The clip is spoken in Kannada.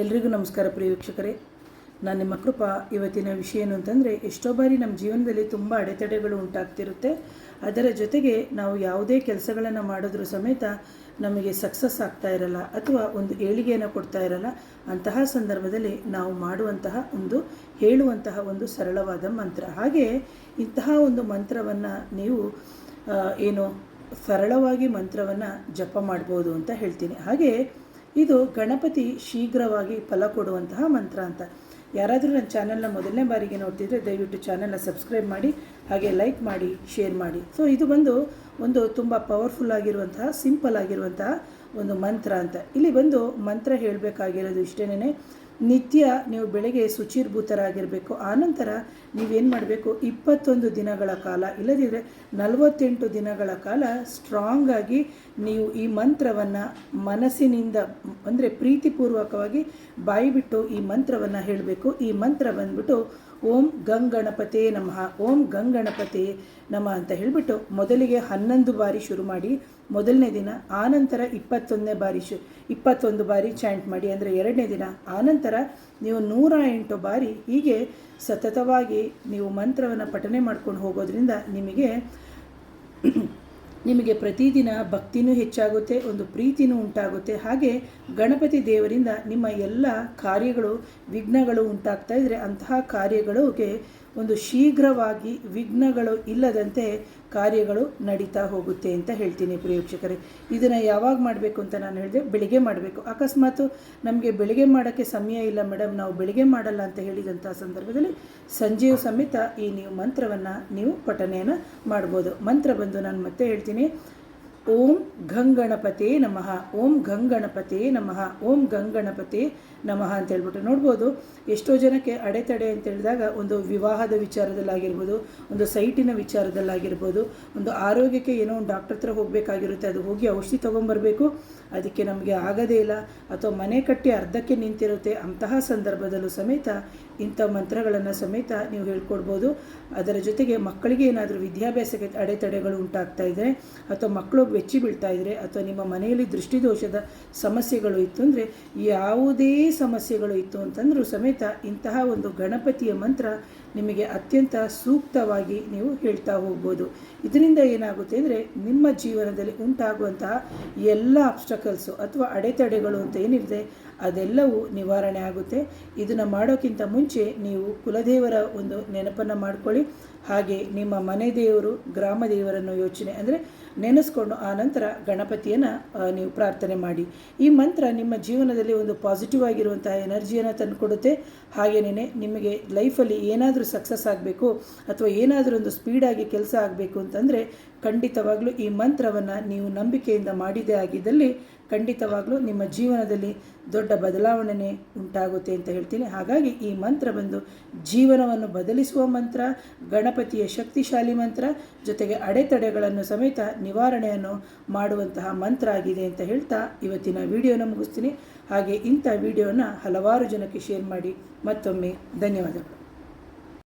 ಎಲ್ರಿಗೂ ನಮಸ್ಕಾರ ಪ್ರಿಯ ವೀಕ್ಷಕರೇ. ನಾನು ನಿಮ್ಮ ಕೃಪಾ. ಇವತ್ತಿನ ವಿಷಯ ಏನು ಅಂತಂದರೆ, ಎಷ್ಟೋ ಬಾರಿ ನಮ್ಮ ಜೀವನದಲ್ಲಿ ತುಂಬ ಅಡೆತಡೆಗಳು ಉಂಟಾಗ್ತಿರುತ್ತೆ. ಅದರ ಜೊತೆಗೆ ನಾವು ಯಾವುದೇ ಕೆಲಸಗಳನ್ನು ಮಾಡಿದ್ರೂ ಸಮೇತ ನಮಗೆ ಸಕ್ಸಸ್ ಆಗ್ತಾ ಇರಲ್ಲ ಅಥವಾ ಒಂದು ಏಳಿಗೆಯನ್ನು ಕೊಡ್ತಾ ಇರಲ್ಲ. ಅಂತಹ ಸಂದರ್ಭದಲ್ಲಿ ನಾವು ಹೇಳುವಂತಹ ಒಂದು ಸರಳವಾದ ಮಂತ್ರ. ಹಾಗೆ ಇಂತಹ ಒಂದು ಮಂತ್ರವನ್ನು ನೀವು ಸರಳವಾಗಿ ಮಂತ್ರವನ್ನು ಜಪ ಮಾಡ್ಬೋದು ಅಂತ ಹೇಳ್ತೀನಿ. ಹಾಗೆ ಇದು ಗಣಪತಿ ಶೀಘ್ರವಾಗಿ ಫಲ ಕೊಡುವಂತಹ ಮಂತ್ರ ಅಂತ. ಯಾರಾದರೂ ನನ್ನ ಚಾನಲ್ನ ಮೊದಲನೇ ಬಾರಿಗೆ ನೋಡ್ತಿದ್ರೆ ದಯವಿಟ್ಟು ಚಾನಲ್ನ ಸಬ್ಸ್ಕ್ರೈಬ್ ಮಾಡಿ, ಹಾಗೆ ಲೈಕ್ ಮಾಡಿ, ಶೇರ್ ಮಾಡಿ. ಸೊ ಇದು ಒಂದು ತುಂಬ ಪವರ್ಫುಲ್ ಆಗಿರುವಂತಹ, ಸಿಂಪಲ್ ಆಗಿರುವಂತಹ ಒಂದು ಮಂತ್ರ ಅಂತ. ಇಲ್ಲಿ ಮಂತ್ರ ಹೇಳಬೇಕಾಗಿರೋದು ಇಷ್ಟೇನೆ. ನಿತ್ಯ ನೀವು ಬೆಳಗ್ಗೆ ಶುಚಿರ್ಭೂತರಾಗಿರಬೇಕು. ಆನಂತರ ನೀವೇನು ಮಾಡಬೇಕು, 21 ದಿನಗಳ ಕಾಲ, ಇಲ್ಲದಿದ್ದರೆ 48 ದಿನಗಳ ಕಾಲ ಸ್ಟ್ರಾಂಗ್ ಆಗಿ ನೀವು ಈ ಮಂತ್ರವನ್ನು ಮನಸ್ಸಿನಿಂದ ಅಂದರೆ ಪ್ರೀತಿಪೂರ್ವಕವಾಗಿ ಬಾಯಿ ಬಿಟ್ಟು ಈ ಮಂತ್ರವನ್ನು ಹೇಳಬೇಕು. ಈ ಮಂತ್ರ ಬಂದ್ಬಿಟ್ಟು ಓಂ ಗಂಗಣಪತೇ ನಮಃ, ಓಂ ಗಂಗಣಪತೇ ನಮಃ ಅಂತ ಹೇಳಿಬಿಟ್ಟು ಮೊದಲಿಗೆ 11 ಬಾರಿ ಶುರು ಮಾಡಿ ಮೊದಲನೇ ದಿನ, ಆನಂತರ 21 ಬಾರಿ ಚಾಂಟ್ ಮಾಡಿ ಅಂದರೆ ಎರಡನೇ ದಿನ, ಆನಂತರ ನೀವು 108 ಬಾರಿ ಹೀಗೆ ಸತತವಾಗಿ ನೀವು ಮಂತ್ರವನ್ನು ಪಠನೆ ಮಾಡ್ಕೊಂಡು ಹೋಗೋದ್ರಿಂದ ನಿಮಗೆ ಪ್ರತಿದಿನ ಭಕ್ತಿನೂ ಹೆಚ್ಚಾಗುತ್ತೆ, ಒಂದು ಪ್ರೀತಿನೂ ಉಂಟಾಗುತ್ತೆ. ಹಾಗೆ ಗಣಪತಿ ದೇವರಿಂದ ನಿಮ್ಮ ಎಲ್ಲ ಕಾರ್ಯಗಳು, ವಿಘ್ನಗಳು ಉಂಟಾಗ್ತಾ ಇದ್ದರೆ ಅಂತಹ ಕಾರ್ಯಗಳಿಗೆ ಒಂದು ಶೀಘ್ರವಾಗಿ ವಿಘ್ನಗಳು ಇಲ್ಲದಂತೆ ಕಾರ್ಯಗಳು ನಡೀತಾ ಹೋಗುತ್ತೆ ಅಂತ ಹೇಳ್ತೀನಿ ಪ್ರಿಯ ವೀಕ್ಷಕರೇ. ಇದನ್ನು ಯಾವಾಗ ಮಾಡಬೇಕು ಅಂತ ನಾನು ಹೇಳಿದೆ, ಬೆಳಿಗ್ಗೆ ಮಾಡಬೇಕು. ಅಕಸ್ಮಾತ್ ನಮಗೆ ಬೆಳಿಗ್ಗೆ ಮಾಡೋಕ್ಕೆ ಸಮಯ ಇಲ್ಲ ಮೇಡಮ್, ನಾವು ಬೆಳಿಗ್ಗೆ ಮಾಡಲ್ಲ ಅಂತ ಹೇಳಿದಂಥ ಸಂದರ್ಭದಲ್ಲಿ ಸಂಜೆಯೂ ಸಮೇತ ನೀವು ಮಂತ್ರವನ್ನು ನೀವು ಪಠನೆಯನ್ನು ಮಾಡ್ಬೋದು. ಮಂತ್ರ ನಾನು ಮತ್ತೆ ಹೇಳ್ತೀನಿ. ಓಂ ಗಂಗಣಪತೇ ನಮಃ, ಓಂ ಗಂಗಣಪತೇ ನಮಃ, ಓಂ ಗಂಗಣಪತೇ ನಮಃ ಅಂತ ಹೇಳ್ಬಿಟ್ಟು ನೋಡ್ಬೋದು. ಎಷ್ಟೋ ಜನಕ್ಕೆ ಅಡೆತಡೆ ಅಂತ ಹೇಳಿದಾಗ ಒಂದು ವಿವಾಹದ ವಿಚಾರದಲ್ಲಾಗಿರ್ಬೋದು, ಒಂದು ಸೈಟಿನ ವಿಚಾರದಲ್ಲಾಗಿರ್ಬೋದು, ಒಂದು ಆರೋಗ್ಯಕ್ಕೆ ಏನೋ ಒಂದು ಡಾಕ್ಟರ್ ಹತ್ರ ಹೋಗಬೇಕಾಗಿರುತ್ತೆ, ಅದು ಹೋಗಿ ಔಷಧಿ ತೊಗೊಂಬರಬೇಕು, ಅದಕ್ಕೆ ನಮಗೆ ಆಗೋದೇ ಇಲ್ಲ, ಅಥವಾ ಮನೆ ಕಟ್ಟಿ ಅರ್ಧಕ್ಕೆ ನಿಂತಿರುತ್ತೆ. ಅಂತಹ ಸಂದರ್ಭದಲ್ಲೂ ಸಮೇತ ಇಂಥ ಮಂತ್ರಗಳನ್ನು ಸಮೇತ ನೀವು ಹೇಳ್ಕೊಡ್ಬೋದು. ಅದರ ಜೊತೆಗೆ ಮಕ್ಕಳಿಗೆ ಏನಾದರೂ ವಿದ್ಯಾಭ್ಯಾಸಕ್ಕೆ ಅಡೆತಡೆಗಳು ಉಂಟಾಗ್ತಾ ಇದ್ದರೆ, ಅಥವಾ ಮಕ್ಕಳು ಬೆಚ್ಚಿ ಬೀಳ್ತಾ ಇದ್ದರೆ, ಅಥವಾ ನಿಮ್ಮ ಮನೆಯಲ್ಲಿ ದೃಷ್ಟಿದೋಷದ ಸಮಸ್ಯೆಗಳು ಇತ್ತು ಅಂದರೆ, ಯಾವುದೇ ಸಮಸ್ಯೆಗಳು ಇತ್ತು ಅಂತಂದರೂ ಸಮೇತ ಇಂತಹ ಒಂದು ಗಣಪತಿಯ ಮಂತ್ರ ನಿಮಗೆ ಅತ್ಯಂತ ಸೂಕ್ತವಾಗಿ ನೀವು ಹೇಳ್ತಾ ಹೋಗ್ಬೋದು. ಇದರಿಂದ ಏನಾಗುತ್ತೆ ಅಂದರೆ, ನಿಮ್ಮ ಜೀವನದಲ್ಲಿ ಉಂಟಾಗುವಂತಹ ಎಲ್ಲ ಆಬ್ಸ್ಟಕಲ್ಸು ಅಥವಾ ಅಡೆತಡೆಗಳು ಅಂತ ಏನಿದೆ ಅದೆಲ್ಲವೂ ನಿವಾರಣೆ ಆಗುತ್ತೆ. ಇದನ್ನು ಮಾಡೋಕ್ಕಿಂತ ಮುಂಚೆ ನೀವು ಕುಲದೇವರ ಒಂದು ನೆನಪನ್ನು ಮಾಡ್ಕೊಳ್ಳಿ. ಹಾಗೆ ನಿಮ್ಮ ಮನೆ ದೇವರು, ಗ್ರಾಮ ದೇವರನ್ನು ನೆನೆಸ್ಕೊಂಡು ಆನಂತರ ಗಣಪತಿಯನ್ನು ನೀವು ಪ್ರಾರ್ಥನೆ ಮಾಡಿ. ಈ ಮಂತ್ರ ನಿಮ್ಮ ಜೀವನದಲ್ಲಿ ಒಂದು ಪಾಸಿಟಿವ್ ಆಗಿರುವಂತಹ ಎನರ್ಜಿಯನ್ನು ತಂದುಕೊಡುತ್ತೆ. ಹಾಗೆಯೇ ನಿಮಗೆ ಲೈಫಲ್ಲಿ ಏನಾದರೂ ಸಕ್ಸಸ್ ಆಗಬೇಕು ಅಥವಾ ಏನಾದರೂ ಒಂದು ಸ್ಪೀಡಾಗಿ ಕೆಲಸ ಆಗಬೇಕು ಅಂತಂದರೆ ಖಂಡಿತವಾಗಲೂ ಈ ಮಂತ್ರವನ್ನು ನೀವು ನಂಬಿಕೆಯಿಂದ ಮಾಡಿದೇ ಆಗಿದ್ದಲ್ಲಿ ಖಂಡಿತವಾಗಲೂ ನಿಮ್ಮ ಜೀವನದಲ್ಲಿ ದೊಡ್ಡ ಬದಲಾವಣೆ ಉಂಟಾಗುತ್ತೆ ಅಂತ ಹೇಳ್ತೀನಿ. ಹಾಗಾಗಿ ಈ ಮಂತ್ರ ಜೀವನವನ್ನು ಬದಲಿಸುವ ಮಂತ್ರ, ಗಣಪತಿಯ ಶಕ್ತಿಶಾಲಿ ಮಂತ್ರ, ಜೊತೆಗೆ ಅಡೆತಡೆಗಳನ್ನು ಸಮೇತ ನಿವಾರಣೆಯನ್ನು ಮಾಡುವಂತಹ ಮಂತ್ರ ಆಗಿದೆ ಅಂತ ಹೇಳ್ತಾ ಇವತ್ತಿನ ವಿಡಿಯೋನ ಮುಗಿಸ್ತೀನಿ. ಹಾಗೆ ಇಂಥ ವಿಡಿಯೋನ ಹಲವಾರು ಜನಕ್ಕೆ ಶೇರ್ ಮಾಡಿ. ಮತ್ತೊಮ್ಮೆ ಧನ್ಯವಾದಗಳು.